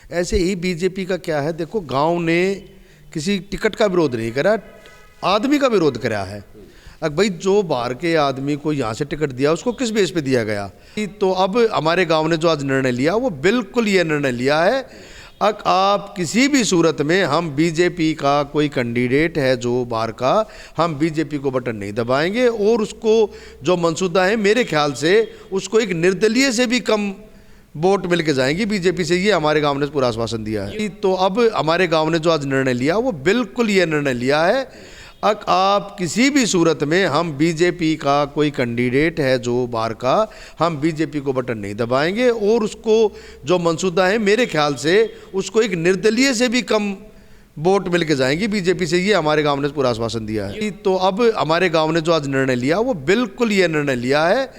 ऐसे ही बीजेपी का क्या है, देखो गांव ने किसी टिकट का विरोध नहीं करा, आदमी का विरोध करा है। अब भाई जो बाहर के आदमी को यहाँ से टिकट दिया उसको किस बेस पे दिया गया? तो अब हमारे गांव ने जो आज निर्णय लिया वो बिल्कुल ये निर्णय लिया है, आप किसी भी सूरत में हम बीजेपी का कोई कैंडिडेट है जो बाहर का, हम बीजेपी को बटन नहीं दबाएंगे और उसको जो मनसूदा है मेरे ख्याल से उसको एक निर्दलीय से भी कम वोट मिल के जाएंगी बीजेपी से, ये हमारे गांव ने पूरा आश्वासन दिया है। तो अब हमारे गांव ने जो आज निर्णय लिया वो बिल्कुल ये निर्णय लिया है, आप किसी भी सूरत में हम बीजेपी का कोई कैंडिडेट है जो बाहर का, हम बीजेपी को बटन नहीं दबाएंगे और उसको जो मनसूदा है मेरे ख्याल से उसको एक निर्दलीय से भी कम वोट मिल के जाएंगी बीजेपी से, ये हमारे गांव ने पूरा आश्वासन दिया है। तो अब हमारे गांव ने जो आज निर्णय लिया वो बिल्कुल ये निर्णय लिया है,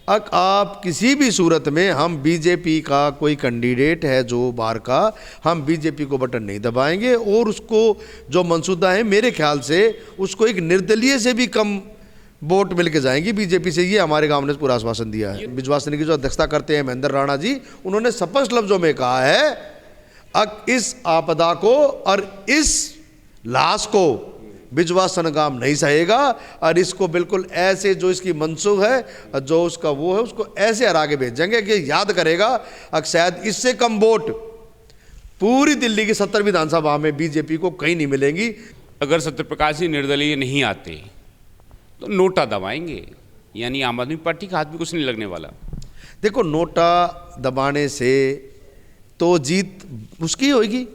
आप किसी भी सूरत में हम बीजेपी का कोई कैंडिडेट है जो बाहर का, हम बीजेपी को बटन नहीं दबाएंगे और उसको जो मनसूदा है मेरे ख्याल से उसको एक निर्दलीय से भी कम वोट मिल के जाएंगी बीजेपी से, ये हमारे गांव ने पूरा आश्वासन दिया है। बिजवासन की जो अध्यक्षता करते हैं महेंद्र राणा जी, उन्होंने स्पष्ट लफ्जों में कहा है इस आपदा को और इस लाश को बिजवासन गांव नहीं सहेगा और इसको बिल्कुल ऐसे जो इसकी मनसूब है जो उसका वो है उसको ऐसे हरा के भेजेंगे कि याद करेगा शायद इससे कम वोट पूरी दिल्ली की 70 विधानसभा में बीजेपी को कहीं नहीं मिलेंगी। अगर सत्यप्रकाश जी निर्दलीय नहीं आते तो नोटा दबाएंगे, यानी आम आदमी पार्टी का हाथ भी कुछ नहीं लगने वाला। देखो नोटा दबाने से तो जीत उसकी होगी,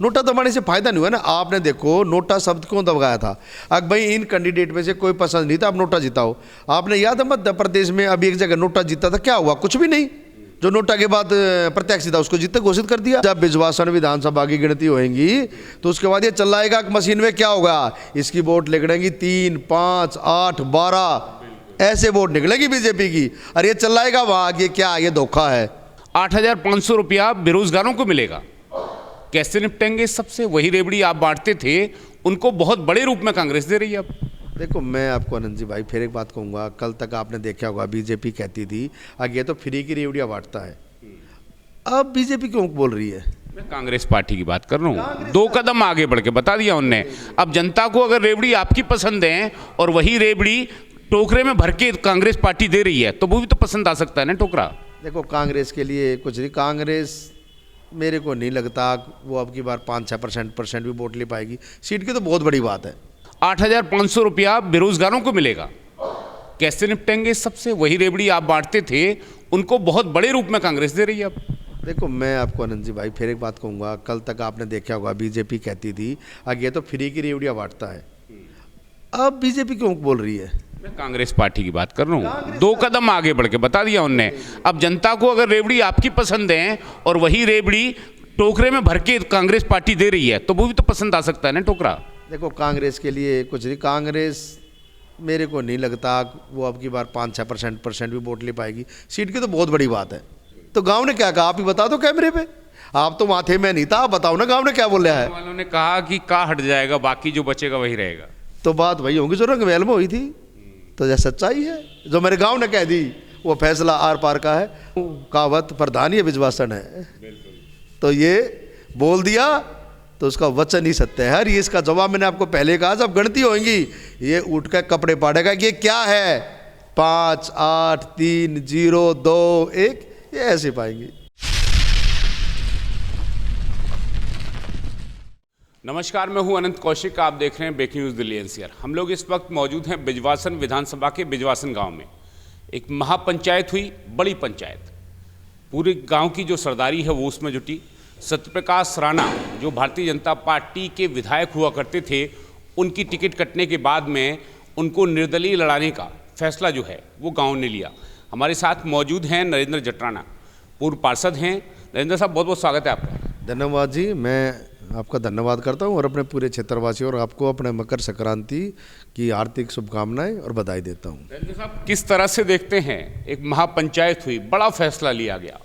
नोटा दबाने से फायदा नहीं हुआ ना। आपने देखो नोटा शब्द क्यों दबाया था, अब भाई इन कैंडिडेट में से कोई पसंद नहीं था, आप नोटा जिताओ। आपने याद है मध्य प्रदेश में अभी एक जगह नोटा जीता था, क्या हुआ? कुछ भी नहीं। जो नोटा के बाद प्रत्याशी था उसको जीते घोषित कर दिया। जब बिजवासन विधानसभा की गिनती होगी तो उसके बाद ये चलाएगा कि मशीन में क्या होगा, इसकी वोट निकलेंगी 3, 5, 8, 12 ऐसे वोट निकलेगी बीजेपी की, और ये चलाएगा वहाँ ये क्या, ये धोखा है। 8,500 रुपया बेरोजगारों को मिलेगा, कैसे निपटेंगे सबसे? वही रेवड़ी आप बांटते थे उनको बहुत बड़े रूप में कांग्रेस दे रही है। अब देखो मैं आपको आनंद जी भाई फिर एक बात कहूँगा, कल तक आपने देखा होगा बीजेपी कहती थी आगे तो फ्री की रेवड़ियाँ बांटता है, अब बीजेपी क्यों बोल रही है? मैं कांग्रेस पार्टी की बात कर रहा हूँ, 2 कदम आगे बढ़ के बता दिया उनने। अब जनता को अगर रेवड़ी आपकी पसंद है और वही रेवड़ी टोकरे में भर के कांग्रेस पार्टी दे रही है तो वो भी तो पसंद आ सकता है ना टोकरा। देखो कांग्रेस के लिए कुछ नहीं, कांग्रेस मेरे को नहीं लगता वो अब की बार 5-6% भी वोट ले पाएगी, सीट की तो बहुत बड़ी बात है। 8,500 रुपया बेरोजगारों को मिलेगा, कैसे निपटेंगे सबसे? वही रेवड़ी आप बांटते थे उनको बहुत बड़े रूप में कांग्रेस दे रही है। अब देखो मैं आपको आनंद जी भाई फिर एक बात कहूँगा, कल तक आपने देखा होगा बीजेपी कहती थी आगे तो फ्री की रेवड़ियाँ बांटता है, अब बीजेपी क्यों बोल रही है? मैं कांग्रेस पार्टी की बात कर रहा हूँ, 2 कदम आगे बढ़ के बता दिया उनने। अब जनता को अगर रेवड़ी आपकी पसंद है और वही रेवड़ी टोकरे में भर के कांग्रेस पार्टी दे रही है तो वो भी तो पसंद आ सकता है ना टोकरा। देखो कांग्रेस के लिए कुछ नहीं, कांग्रेस मेरे को नहीं लगता वो अब की बार 5-6% भी वोट ले पाएगी, सीट की तो बहुत बड़ी बात है। तो गांव ने क्या कहा आप ही बता दो कैमरे पे, आप तो माथे में नहीं था, आप बताओ ना गांव ने क्या बोला है? वालों ने कहा कि का हट जाएगा, बाकी जो बचेगा वही रहेगा। तो बात वही होगी जो रंगमहल में हुई थी, तो यह सच्चाई है जो मेरे गांव ने कह दी, वो फैसला आर पार का है, कहावत प्रधान ये बिजवासन है, तो ये बोल दिया तो उसका वचन ही सत्य है। ये इसका जवाब मैंने आपको पहले कहा, जब गिनती होगी ये उठ कर कपड़े पाड़ेगा कि ये क्या है, 5, 8, 3, 0, 2, 1 ये ऐसे पाएंगे। नमस्कार, मैं हूं अनंत कौशिक, आप देख रहे हैं ब्रेकिंग न्यूज़ दिल्ली एनसीआर। हम लोग इस वक्त मौजूद हैं बिजवासन विधानसभा के बिजवासन गांव में। एक महापंचायत हुई, बड़ी पंचायत, पूरे गांव की जो सरदारी है वो उसमें जुटी। सत्यप्रकाश राणा जो भारतीय जनता पार्टी के विधायक हुआ करते थे, उनकी टिकट कटने के बाद में उनको निर्दलीय लड़ाने का फैसला जो है वो गाँव ने लिया। हमारे साथ मौजूद हैं नरेंद्र जटराना, पूर्व पार्षद हैं। नरेंद्र साहब बहुत बहुत स्वागत है आपका। धन्यवाद जी, मैं आपका धन्यवाद करता हूं और अपने पूरे क्षेत्रवासियों और आपको अपने मकर संक्रांति की हार्दिक शुभकामनाएं और बधाई देता हूं। नरेंद्र साहब किस तरह से देखते हैं, एक महापंचायत हुई, बड़ा फैसला लिया गया,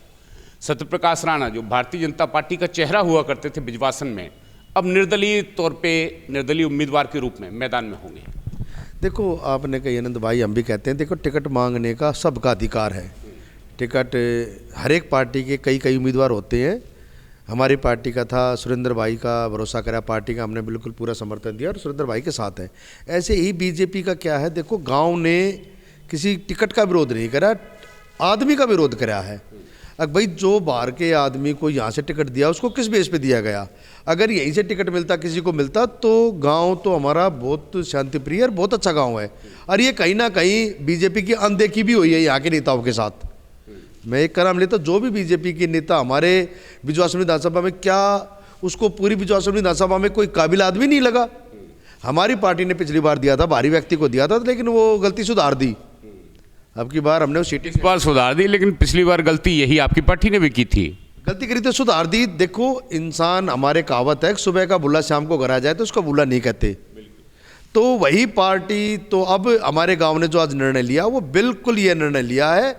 सत्यप्रकाश राणा जो भारतीय जनता पार्टी का चेहरा हुआ करते थे बिजवासन में, अब निर्दलीय तौर पे निर्दलीय उम्मीदवार के रूप में मैदान में होंगे। देखो आपने कही आनंद भाई, हम भी कहते हैं देखो टिकट मांगने का सबका अधिकार है। टिकट हर एक पार्टी के कई उम्मीदवार होते हैं, हमारी पार्टी का था, सुरेंद्र भाई का भरोसा करा पार्टी का, हमने बिल्कुल पूरा समर्थन दिया और सुरेंद्र भाई के साथ है। ऐसे ही बीजेपी का क्या है, देखो गांव ने किसी टिकट का विरोध नहीं करा, आदमी का विरोध करा है। अब भाई जो बाहर के आदमी को यहाँ से टिकट दिया उसको किस बेस पे दिया गया? अगर यहीं से टिकट मिलता किसी को मिलता तो गांव तो हमारा बहुत शांति प्रिय और बहुत अच्छा गांव है। और ये कहीं ना कहीं बीजेपी की अनदेखी भी हुई है यहाँ के नेताओं के साथ। मैं एक का नाम लेता, जो भी बीजेपी के नेता हमारे बिजवासन विधानसभा में, क्या उसको पूरी बिजवासन विधानसभा में कोई काबिल आदमी नहीं लगा? हमारी पार्टी ने पिछली बार दिया था, भारी व्यक्ति को दिया था, लेकिन वो गलती सुधार दी। अब की बार हमने वो सीट इस बार सुधार दी, लेकिन पिछली बार गलती यही आपकी पार्टी ने भी की थी। गलती करी तो सुधार दी। देखो इंसान, हमारे कहावत है सुबह का बुला शाम को घर आ जाए तो उसका बुला नहीं कहते। तो वही पार्टी, तो अब हमारे गांव ने जो आज निर्णय लिया वो बिल्कुल ये निर्णय लिया है,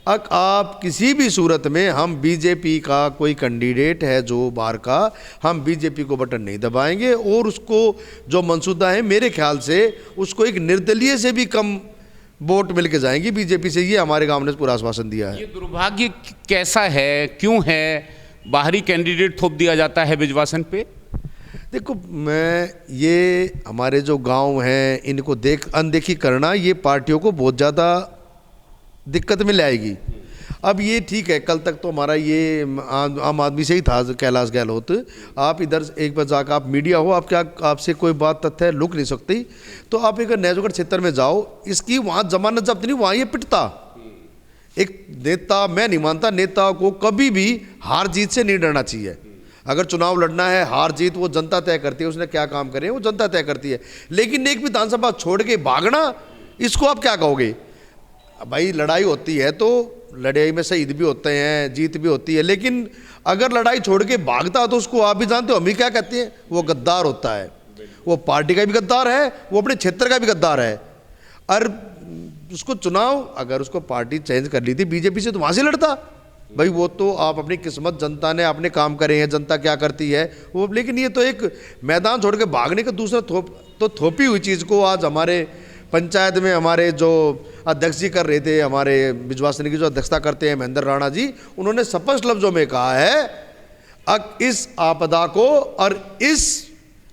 आप किसी भी सूरत में, हम बीजेपी का कोई कैंडिडेट है जो बाहर का, हम बीजेपी को बटन नहीं दबाएंगे। और उसको जो मनसूदा है मेरे ख्याल से उसको एक निर्दलीय से भी कम वोट मिल के जाएंगी बीजेपी से, ये हमारे गांव ने पूरा आश्वासन दिया है। ये दुर्भाग्य कैसा है, क्यों है बाहरी कैंडिडेट थोप दिया जाता है बिजवासन पे? देखो ये हमारे जो गांव हैं इनको अनदेखी करना ये पार्टियों को बहुत ज़्यादा दिक्कत में ले आएगी। अब ये ठीक है, कल तक तो हमारा ये आम आदमी से ही था कैलाश गहलोत। आप इधर एक बार जाकर, आप मीडिया हो, आप क्या, आपसे कोई बात तथ्य लुक नहीं सकती, तो आप एक नैजोगढ़ क्षेत्र में जाओ, इसकी वहाँ जमानत जब्त नहीं, वहाँ ये पिटता। एक नेता, मैं नहीं मानता नेता को कभी भी हार जीत से नहीं डरना चाहिए। अगर चुनाव लड़ना है, हार जीत वो जनता तय करती है, उसने क्या काम करे वो जनता तय करती है। लेकिन एक विधानसभा छोड़ के भागना, इसको आप क्या कहोगे? भाई लड़ाई होती है तो लड़ाई में शहीद भी होते हैं, जीत भी होती है, लेकिन अगर लड़ाई छोड़ के भागता तो उसको आप भी जानते हो, हम भी क्या कहते हैं, वो गद्दार होता है। वो पार्टी का भी गद्दार है, वो अपने क्षेत्र का भी गद्दार है। और उसको चुनाव, अगर उसको पार्टी चेंज कर ली थी बीजेपी से, तो वहाँ से लड़ता। भाई वो तो आप अपनी किस्मत, जनता ने अपने काम करे हैं, जनता क्या करती है वो। लेकिन ये तो एक मैदान छोड़ के भागने का दूसरा थोपी हुई चीज़ को आज हमारे पंचायत में हमारे जो अध्यक्ष जी कर रहे थे, हमारे बिजवासन की जो अध्यक्षता करते हैं महेंद्र राणा जी, उन्होंने स्पष्ट लफ्जों में कहा है, अब इस आपदा को और इस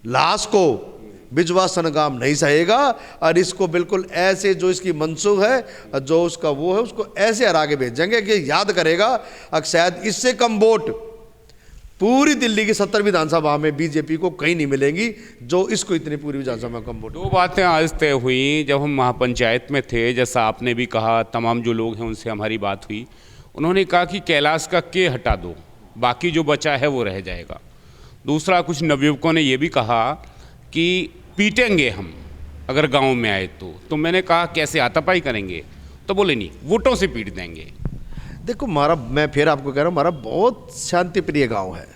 लाश को बिजवासन गांव नहीं सहेगा, और इसको बिल्कुल ऐसे जो इसकी मनसूख है, जो उसका वो है, उसको ऐसे हरा के भेजेंगे कि याद करेगा। अब शायद इससे कम वोट पूरी दिल्ली की 70 विधानसभा में बीजेपी को कहीं नहीं मिलेंगी जो इसको इतनी पूरी विधानसभा में कम वोट। दो बातें आज तय हुई जब हम महापंचायत में थे, जैसा आपने भी कहा, तमाम जो लोग हैं उनसे हमारी बात हुई। उन्होंने कहा कि कैलाश का के हटा दो, बाकी जो बचा है वो रह जाएगा। दूसरा, कुछ नवयुवकों ने ये भी कहा कि पीटेंगे हम अगर गाँव में आए तो मैंने कहा कैसे, हाथापाई करेंगे? तो बोले नहीं, वोटों से पीट देंगे। देखो मैं फिर आपको कह रहा हूँ, हमारा बहुत शांति प्रिय गांव है।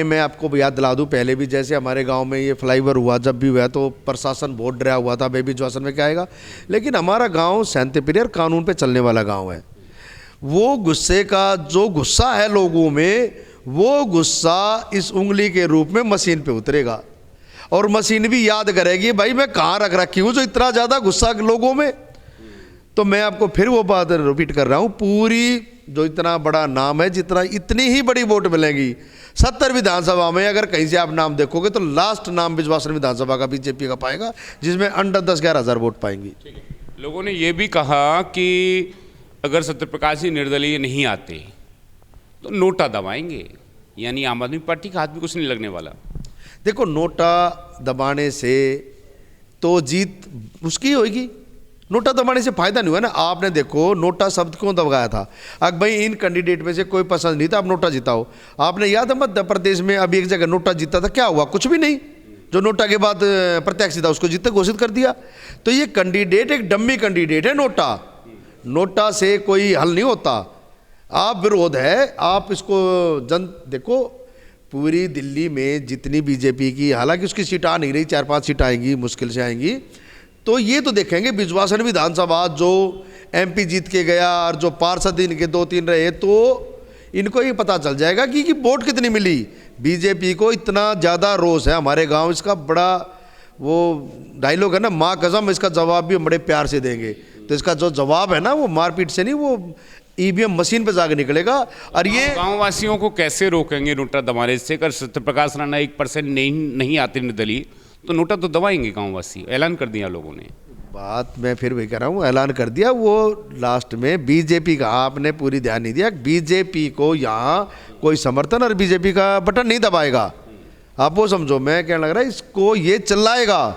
मैं आपको याद दिला दूँ, पहले भी जैसे हमारे गांव में ये फ्लाईओवर हुआ, जब भी हुआ तो प्रशासन बहुत डरा हुआ था, बेबी जोसन में क्या आएगा। लेकिन हमारा गांव शांति प्रिय और कानून पे चलने वाला गांव है। वो गुस्से का जो गुस्सा है लोगों में, वो गुस्सा इस उंगली के रूप में मशीन पे उतरेगा, और मशीन भी याद करेगी भाई मैं कहाँ रख रखी हूँ जो इतना ज़्यादा गुस्सा लोगों में। तो मैं आपको फिर वो बात रिपीट कर रहा हूँ, पूरी जो इतना बड़ा नाम है, जितना इतनी ही बड़ी वोट मिलेंगी 70 विधानसभा में, अगर कहीं से आप नाम देखोगे तो लास्ट नाम बिजवासन विधानसभा का बीजेपी का पाएगा, जिसमें अंडर 10-11 हज़ार वोट पाएंगी। लोगों ने ये भी कहा कि अगर सत्यप्रकाश जी निर्दलीय नहीं आते तो नोटा दबाएंगे, यानी आम आदमी पार्टी का हाथ भी कुछ नहीं लगने वाला। देखो नोटा दबाने से तो जीत उसकी होगी, नोटा दबाने से फायदा नहीं हुआ ना। आपने देखो नोटा शब्द क्यों दबाया था, अगर भाई इन कैंडिडेट में से कोई पसंद नहीं था, आप नोटा जिताओ। आपने याद है मध्य प्रदेश में अभी एक जगह नोटा जीता था, क्या हुआ? कुछ भी नहीं। जो नोटा के बाद प्रत्याशी था उसको जीते घोषित कर दिया। तो ये कैंडिडेट एक डम्मी कैंडिडेट है। नोटा से कोई हल नहीं होता। आप विरोध है, आप इसको देखो पूरी दिल्ली में जितनी बीजेपी की, हालांकि उसकी सीट आ नहीं रही, 4-5 सीट आएंगी, मुश्किल से आएंगी। तो ये तो देखेंगे बिजवासन विधानसभा जो एमपी जीत के गया और जो पार्षद इनके 2-3 रहे, तो इनको ये पता चल जाएगा कि वोट कितनी मिली। बीजेपी को इतना ज़्यादा रोष है हमारे गांव, इसका बड़ा वो डायलॉग है ना, माँ कसम, इसका जवाब भी हम बड़े प्यार से देंगे। तो इसका जो जवाब है ना, वो मारपीट से नहीं, वो ईवीएम मशीन पे जाकर निकलेगा। और ये गांव वासियों को कैसे रोकेंगे नोटा दबाने से? अगर सत्यप्रकाश राणा 1% नहीं आते निर्दलीय तो नोटा तो दबाएंगे गाँव वासी, ऐलान कर दिया लोगों ने। बात मैं फिर वही कह रहा हूँ, ऐलान कर दिया। वो लास्ट में बीजेपी का, आपने पूरी ध्यान नहीं दिया, बीजेपी को यहाँ कोई समर्थन और बीजेपी का बटन नहीं दबाएगा। आप वो समझो, मैं कहने लग रहा है इसको ये चिल्लाएगा।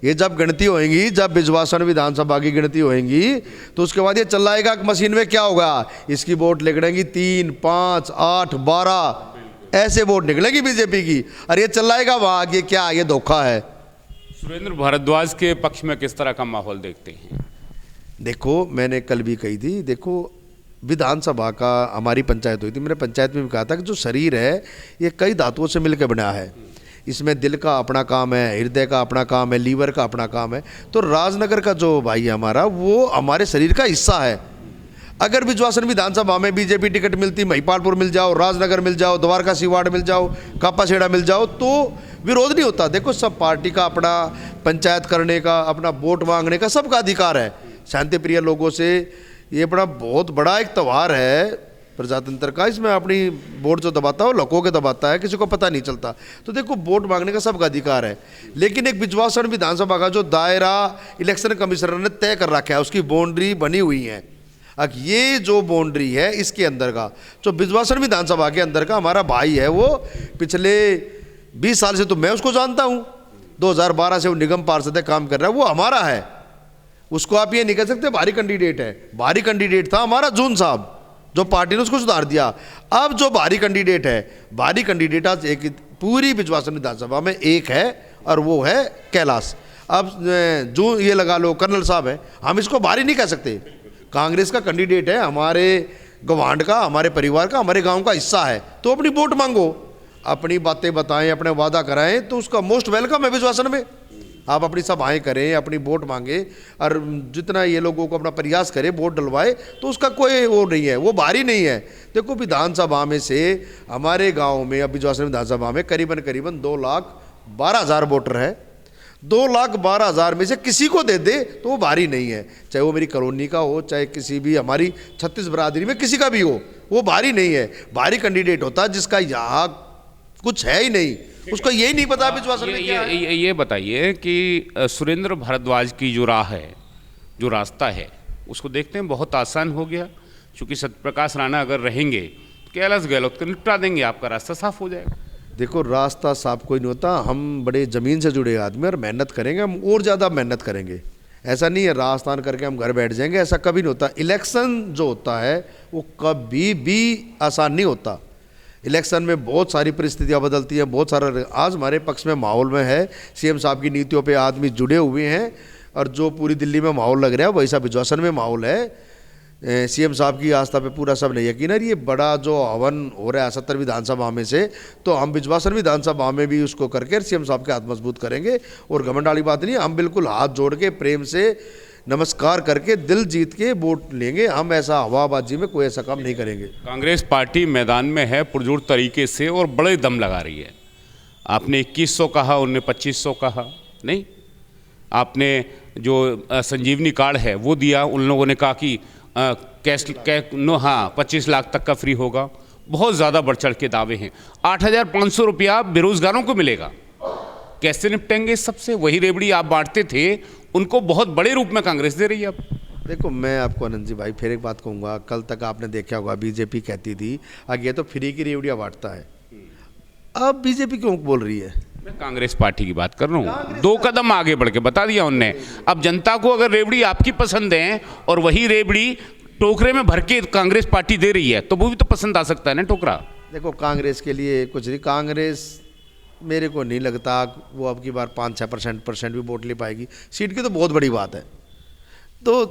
ये जब गिनती होएंगी, जब बिजवासन विधानसभा की गिनती होएंगी तो उसके बाद ये चिल्लाएगा कि मशीन में क्या होगा, इसकी वोट निकलेंगी 3, 5, 8, 12 ऐसे वोट निकलेगी बीजेपी की, और ये चिल्लाएगा वहाँ कि क्या ये धोखा है। सुरेंद्र भारद्वाज के पक्ष में किस तरह का माहौल देखते हैं? देखो, मैंने कल भी कही थी, देखो विधानसभा का हमारी पंचायत हुई थी, मैंने पंचायत में भी कहा था कि जो शरीर है ये कई धातुओं से मिलकर बना है। इसमें दिल का अपना काम है, हृदय का अपना काम है, लीवर का अपना काम है। तो राजनगर का जो भाई है हमारा, वो हमारे शरीर का हिस्सा है। अगर बिजवासन विधानसभा में बीजेपी टिकट मिलती, महिपालपुर मिल जाओ, राजनगर मिल जाओ, द्वारका सीवाड़ मिल जाओ, कापासेड़ा मिल जाओ, तो विरोध नहीं होता। देखो, सब पार्टी का अपना पंचायत करने का, अपना वोट मांगने का सबका अधिकार है। शांति प्रिय लोगों से ये बड़ा बहुत बड़ा एक त्यौहार है प्रजातंत्र का। इसमें अपनी वोट जो दबाता है वो लको के दबाता है, किसी को पता नहीं चलता। तो देखो, वोट मांगने का सबका अधिकार है, लेकिन एक बिजवासन विधानसभा का जो दायरा इलेक्शन कमिश्नर ने तय कर रखा है, उसकी बाउंड्री बनी हुई है। अब ये जो बाउंड्री है इसके अंदर का, जो बिजवासन विधानसभा के अंदर का हमारा भाई है, वो पिछले 20 साल से तो मैं उसको जानता हूँ, 2012 से वो निगम पार्षद है, काम कर रहा है, वो हमारा है। उसको आप ये नहीं कह सकते भारी कैंडिडेट है। भारी कैंडिडेट था हमारा जून साहब, जो पार्टी ने उसको सुधार दिया। अब जो भारी कैंडिडेट है, भारी कैंडिडेट आज एक पूरी बिजवासन विधानसभा में एक है, और वो है कैलाश। अब जो ये लगा लो कर्नल साहब है, हम इसको भारी नहीं कह सकते। कांग्रेस का कैंडिडेट है, हमारे गवांड का, हमारे परिवार का, हमारे गांव का हिस्सा है। तो अपनी वोट मांगो, अपनी बातें बताएं, अपने वादा कराएं, तो उसका मोस्ट वेलकम है बिजवासन में। आप अपनी सभाएं करें, अपनी वोट मांगे, और जितना ये लोगों को अपना प्रयास करें वोट डलवाए, तो उसका कोई वो नहीं है, वो भारी नहीं है। देखो, विधानसभा में से हमारे गांव में, अब बिजवासन विधानसभा में करीबन 2,12,000 वोटर है। 2,12,000 में से किसी को दे दे तो वो भारी नहीं है, चाहे वो मेरी कॉलोनी का हो, चाहे किसी भी हमारी 36 बरादरी में किसी का भी हो, वो भारी नहीं है। भारी कैंडिडेट होता है जिसका यहाँ कुछ है ही नहीं, उसको यही नहीं पता बिजवासन में क्या है। ये बताइए कि सुरेंद्र भारद्वाज की जो राह है, जो रास्ता है, उसको देखते हैं बहुत आसान हो गया, क्योंकि सत्यप्रकाश राणा अगर रहेंगे तो कैलाश गहलोत को निपटा देंगे, आपका रास्ता साफ हो जाएगा। देखो, रास्ता साफ कोई नहीं होता। हम बड़े ज़मीन से जुड़े आदमी, और मेहनत करेंगे, हम और ज़्यादा मेहनत करेंगे। ऐसा नहीं है राजस्थान करके हम घर बैठ जाएंगे, ऐसा कभी नहीं होता। इलेक्शन जो होता है वो कभी भी आसान नहीं होता। इलेक्शन में बहुत सारी परिस्थितियां बदलती हैं, बहुत सारा। आज हमारे पक्ष में माहौल में है, सीएम साहब की नीतियों पे आदमी जुड़े हुए हैं, और जो पूरी दिल्ली में माहौल लग रहा है वैसा बिजवासन में माहौल है। सीएम साहब की आस्था पे पूरा सब नहीं यकीन है। ये बड़ा जो हवन हो रहा है 70 विधानसभा में से, तो हम बिजवासन विधानसभा में भी उसको करके सीएम साहब के हाथ मजबूत करेंगे। और घमंड वाली बात नहीं, हम बिल्कुल हाथ जोड़ के प्रेम से नमस्कार करके दिल जीत के वोट लेंगे। हम ऐसा हवाबाजी में कोई ऐसा काम नहीं करेंगे। कांग्रेस पार्टी मैदान में है पुरजोर तरीके से और बड़े दम लगा रही है। आपने 2100 कहा, उनने 2500 कहा, नहीं, आपने जो संजीवनी कार्ड है वो दिया, उन लोगों ने कहा कि कैश 25 लाख तक का फ्री होगा। बहुत ज़्यादा बढ़ चढ़ के दावे हैं। 8,500 रुपया बेरोजगारों को मिलेगा। कैसे निपटेंगे सबसे? वही रेबड़ी आप बांटते थे, उनको बहुत बड़े रूप में कांग्रेस दे रही है अब। देखो, मैं आपको आनंद जी भाई फिर एक बात कहूँगा। कल तक आपने देखा होगा बीजेपी कहती थी आगे तो फ्री की रेवड़ियाँ बांटता है, अब बीजेपी क्यों बोल रही है? मैं कांग्रेस पार्टी की बात कर रहा हूँ। 2 कदम आगे बढ़ के बता दिया उनने। अब जनता को अगर रेवड़ी आपकी पसंद है और वही रेवड़ी टोकरे में भर के कांग्रेस पार्टी दे रही है, तो वो भी तो पसंद आ सकता है ना टोकरा। देखो, कांग्रेस के लिए कुछ नहीं। कांग्रेस मेरे को नहीं लगता वो अब की बार 5-6% भी वोट ले पाएगी। सीट की तो बहुत बड़ी बात है। तो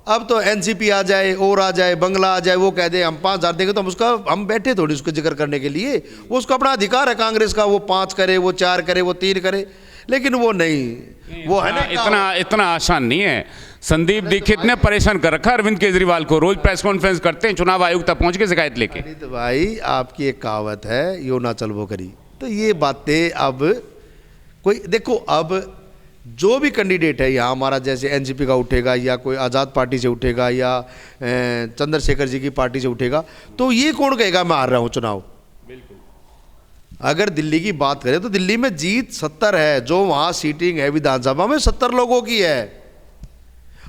अब तो एनसीपी आ जाए और आ जाए, बंगला आ जाए, वो कह दे हम 5,000 देंगे, तो हम बैठे थोड़ी उसको जिक्र करने के लिए। वो उसका अपना अधिकार है कांग्रेस का, वो 5 करे, वो 4 करे, वो 3 करे, लेकिन वो नहीं, वो है ना। इतना आसान नहीं है। संदीप दीक्षित ने परेशान कर रखा अरविंद केजरीवाल को, रोज प्रेस कॉन्फ्रेंस करते हैं, चुनाव आयोग तक पहुंच के शिकायत लेके। तो भाई आपकी एक कहावत है, यो ना चल वो करी। तो ये बातें अब कोई देखो, अब जो भी कैंडिडेट है यहाँ हमारा, जैसे एनसीपी का उठेगा या कोई आज़ाद पार्टी से उठेगा या चंद्रशेखर जी की पार्टी से उठेगा, तो ये कौन कहेगा मैं हार रहा हूँ चुनाव। बिल्कुल। अगर दिल्ली की बात करें तो दिल्ली में जीत 70 है, जो वहाँ सीटिंग है विधानसभा में 70 लोगों की है।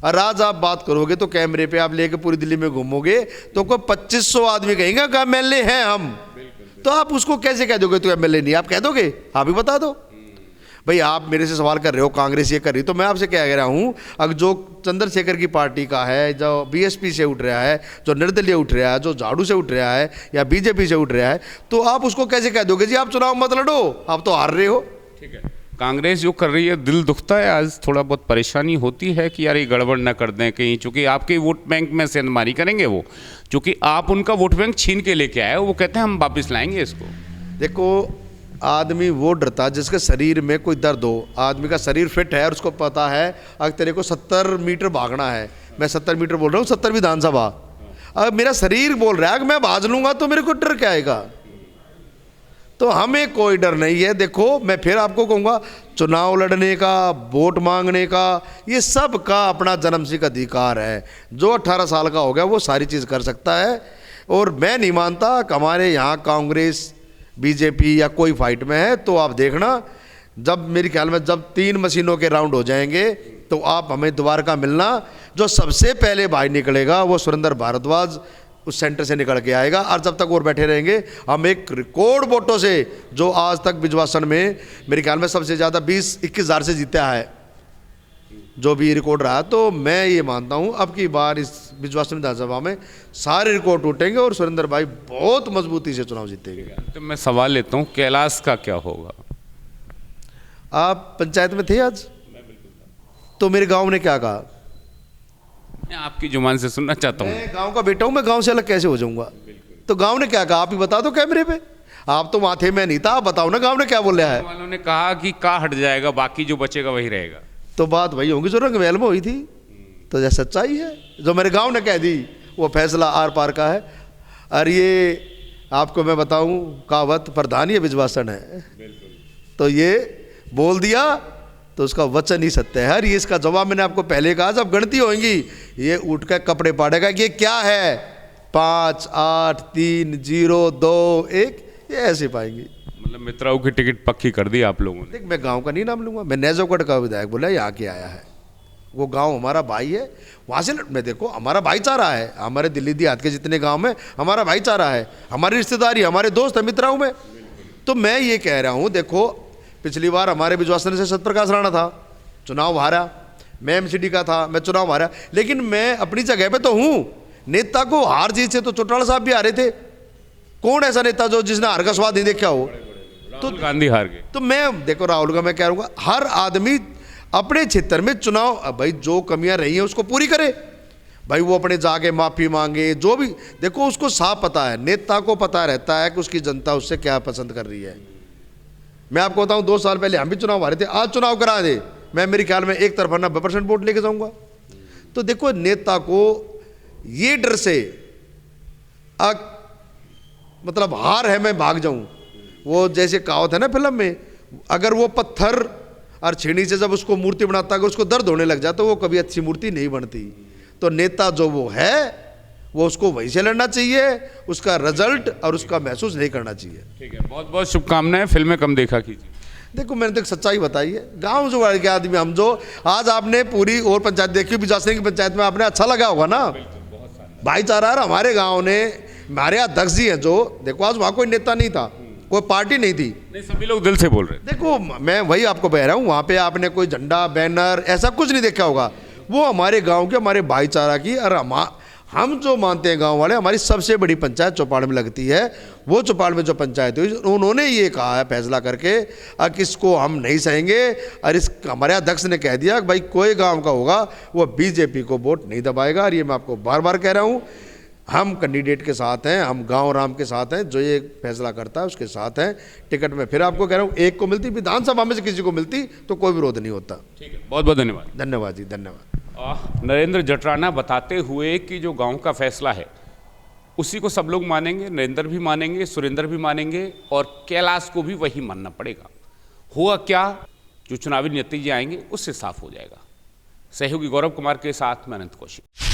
और आज आप बात करोगे तो कैमरे पे आप लेके पूरी दिल्ली में घूमोगे तो कोई 2500 आदमी कहेंगे कि एमएलए हैं हम। तो आप उसको कैसे कह दोगे तो एमएलए नहीं, आप कह दोगे? आप ही बता दो भाई। आप मेरे से सवाल कर रहे हो कांग्रेस ये कर रही, तो मैं आपसे क्या कह रहा हूँ, अगर जो चंद्रशेखर की पार्टी का है, जो बीएसपी से उठ रहा है, जो निर्दलीय उठ रहा है, जो झाड़ू से उठ रहा है या बीजेपी से उठ रहा है, तो आप उसको कैसे कह दोगे जी आप चुनाव मत लड़ो, आप तो हार रहे हो। ठीक है, कांग्रेस जो कर रही है, दिल दुखता है, आज थोड़ा बहुत परेशानी होती है कि यार ये गड़बड़ ना कर दें कहीं, चूंकि आपके वोट बैंक में सेंधमारी करेंगे वो, चूंकि आप उनका वोट बैंक छीन के लेके आए, वो कहते हैं हम वापस लाएंगे इसको। देखो, आदमी वो डरता है जिसके शरीर में कोई दर्द हो। आदमी का शरीर फिट है और उसको पता है अगर तेरे को 70 मीटर भागना है, मैं 70 मीटर बोल रहा हूँ, 70 विधानसभा, अगर मेरा शरीर बोल रहा है कि मैं भाग लूँगा तो मेरे को डर क्या आएगा। तो हमें कोई डर नहीं है। देखो, मैं फिर आपको कहूँगा, चुनाव लड़ने का, वोट मांगने का, ये सब का अपना जन्मसिद्ध अधिकार है। जो 18 साल का हो गया वो सारी चीज़ कर सकता है। और मैं नहीं मानता कि हमारे यहाँ कांग्रेस बीजेपी या कोई फाइट में है। तो आप देखना, जब मेरे ख्याल में जब 3 मशीनों के राउंड हो जाएंगे तो आप हमें दोबारा मिलना। जो सबसे पहले भाई निकलेगा वो सुरेंद्र भारद्वाज उस सेंटर से निकल के आएगा। और जब तक और बैठे रहेंगे, हम एक रिकॉर्ड वोटों से, जो आज तक बिजवासन में मेरे ख्याल में सबसे ज़्यादा 20-21 हज़ार से जीता है, जो भी रिकॉर्ड रहा, तो मैं ये मानता हूँ अब की बार इस बिजवासन विधानसभा में सारे रिकॉर्ड टूटेंगे और सुरेंद्र भाई बहुत मजबूती से चुनाव जीतेंगे। तो मैं सवाल लेता हूँ, कैलाश का क्या होगा? आप पंचायत में थे आज? तो मेरे गांव ने क्या कहा? मैं आपकी जुबान से सुनना चाहता हूँ। मैं गांव का बेटा हूँ, मैं गांव से अलग कैसे हो जाऊंगा? तो गांव ने क्या कहा आप ही बता दो कैमरे पे। आप तो वहाँ थे, मैं नहीं था, आप बताओ ना गांव ने क्या बोल रहा है। वालों ने कहा कि का हट जाएगा, बाकी जो बचेगा वही रहेगा। तो बात वही होगी जो रंगमहल में हुई थी। तो यह सच्चाई है, जो मेरे गांव ने कह दी वो फैसला आर पार का है। और ये आपको मैं बताऊं, कहावत प्रधान ही बिजवासन है, तो ये बोल दिया तो उसका वचन ही सत्य है। और ये इसका जवाब मैंने आपको पहले कहा, जब गणती होगी ये उठ कर कपड़े पाड़ेगा, ये क्या है 5 8 3 0 2 1, ये ऐसे पाएंगे। मतलब मित्राओं की टिकट पक्की कर दी आप लोगों ने। देख, मैं गांव का नहीं नाम लूंगा, मैं नैजोगढ़ का विधायक बोला, यहाँ के आया है, वो गांव हमारा भाई है, वहाँ से मैं देखो हमारा भाईचारा है। हमारे दिल्ली देहात के जितने गांव में हमारा भाईचारा है, हमारी रिश्तेदारी, हमारे दोस्त है मित्राओं में। तो मैं ये कह रहा हूँ, देखो पिछली बार हमारे बिजवासन से सतप्रकाश राणा था, चुनाव हारा, मैं एमसीडी का था, मैं चुनाव हारा, लेकिन मैं अपनी जगह पे तो हूँ। नेता को हार जीत से तो चौटाला साहब भी हारे थे। कौन ऐसा नेता जो जिसने हार का स्वाद नहीं देखा हो? तो गांधी हार गए। तो मैं देखो राहुल का मैं कह रहूँगा, हर आदमी अपने क्षेत्र में चुनाव, भाई जो कमियां रही हैं उसको पूरी करे। भाई वो अपने जाके माफ़ी मांगे, जो भी, देखो उसको साफ पता है, नेता को पता रहता है कि उसकी जनता उससे क्या पसंद कर रही है। मैं आपको बताऊं, 2 साल पहले हम भी चुनाव हारे थे, आज चुनाव करा दे, मैं मेरे ख्याल में एक तरफा 90% वोट लेके जाऊंगा। तो देखो नेता को ये डर से मतलब हार है मैं भाग जाऊं, वो जैसे कहावत है ना फिल्म में, अगर वो पत्थर और छेनी से जब उसको मूर्ति बनाता है, उसको दर्द होने लग जाता तो वो कभी अच्छी मूर्ति नहीं बनती। तो नेता जो वो है वो उसको वहीं से लड़ना चाहिए, उसका रिजल्ट और उसका महसूस नहीं करना चाहिए। ठीक है, बहुत बहुत शुभकामनाएं। फिल्में कम देखा कीजिए। देखो मैंने तो एक सच्चाई बताई है, गांव जो के आदमी हम, जो आज आपने पूरी और पंचायत देखी, बिजवासन की पंचायत में आपने अच्छा लगा होगा ना, भाईचारा। हमारे गाँव ने, हमारे अध्यक्ष जी हैं जो, देखो आज वहाँ कोई नेता नहीं था, कोई पार्टी नहीं थी, नहीं सभी लोग दिल से बोल रहे हैं। देखो मैं वही आपको कह रहा हूँ, वहाँ पे आपने कोई झंडा बैनर ऐसा कुछ नहीं देखा होगा। वो हमारे गांव के, हमारे भाईचारा की, और हम जो मानते हैं गांव वाले, हमारी सबसे बड़ी पंचायत चौपाड़ में लगती है। वो चौपाड़ में जो पंचायत हुई, उन्होंने ये कहा है फैसला करके कि इसको हम नहीं सहेंगे। और इस हमारे अध्यक्ष ने कह दिया कि भाई कोई गाँव का होगा वो बीजेपी को वोट नहीं दबाएगा। और ये मैं आपको बार बार कह रहा हूँ, हम कैंडिडेट के साथ हैं, हम गांव राम के साथ हैं, जो ये फैसला करता है उसके साथ हैं। टिकट में फिर आपको कह रहा हूँ, एक को मिलती, विधानसभा में से किसी को मिलती तो कोई विरोध नहीं होता। ठीक है, बहुत बहुत धन्यवाद। धन्यवाद जी, धन्यवाद। नरेंद्र जटराना बताते हुए कि जो गांव का फैसला है उसी को सब लोग मानेंगे, नरेंद्र भी मानेंगे, सुरेंद्र भी मानेंगे और कैलाश को भी वही मानना पड़ेगा। हुआ क्या, जो चुनावी नतीजे आएंगे उससे साफ हो जाएगा। सहयोगी गौरव कुमार के साथ मैं अनंत कौशिक।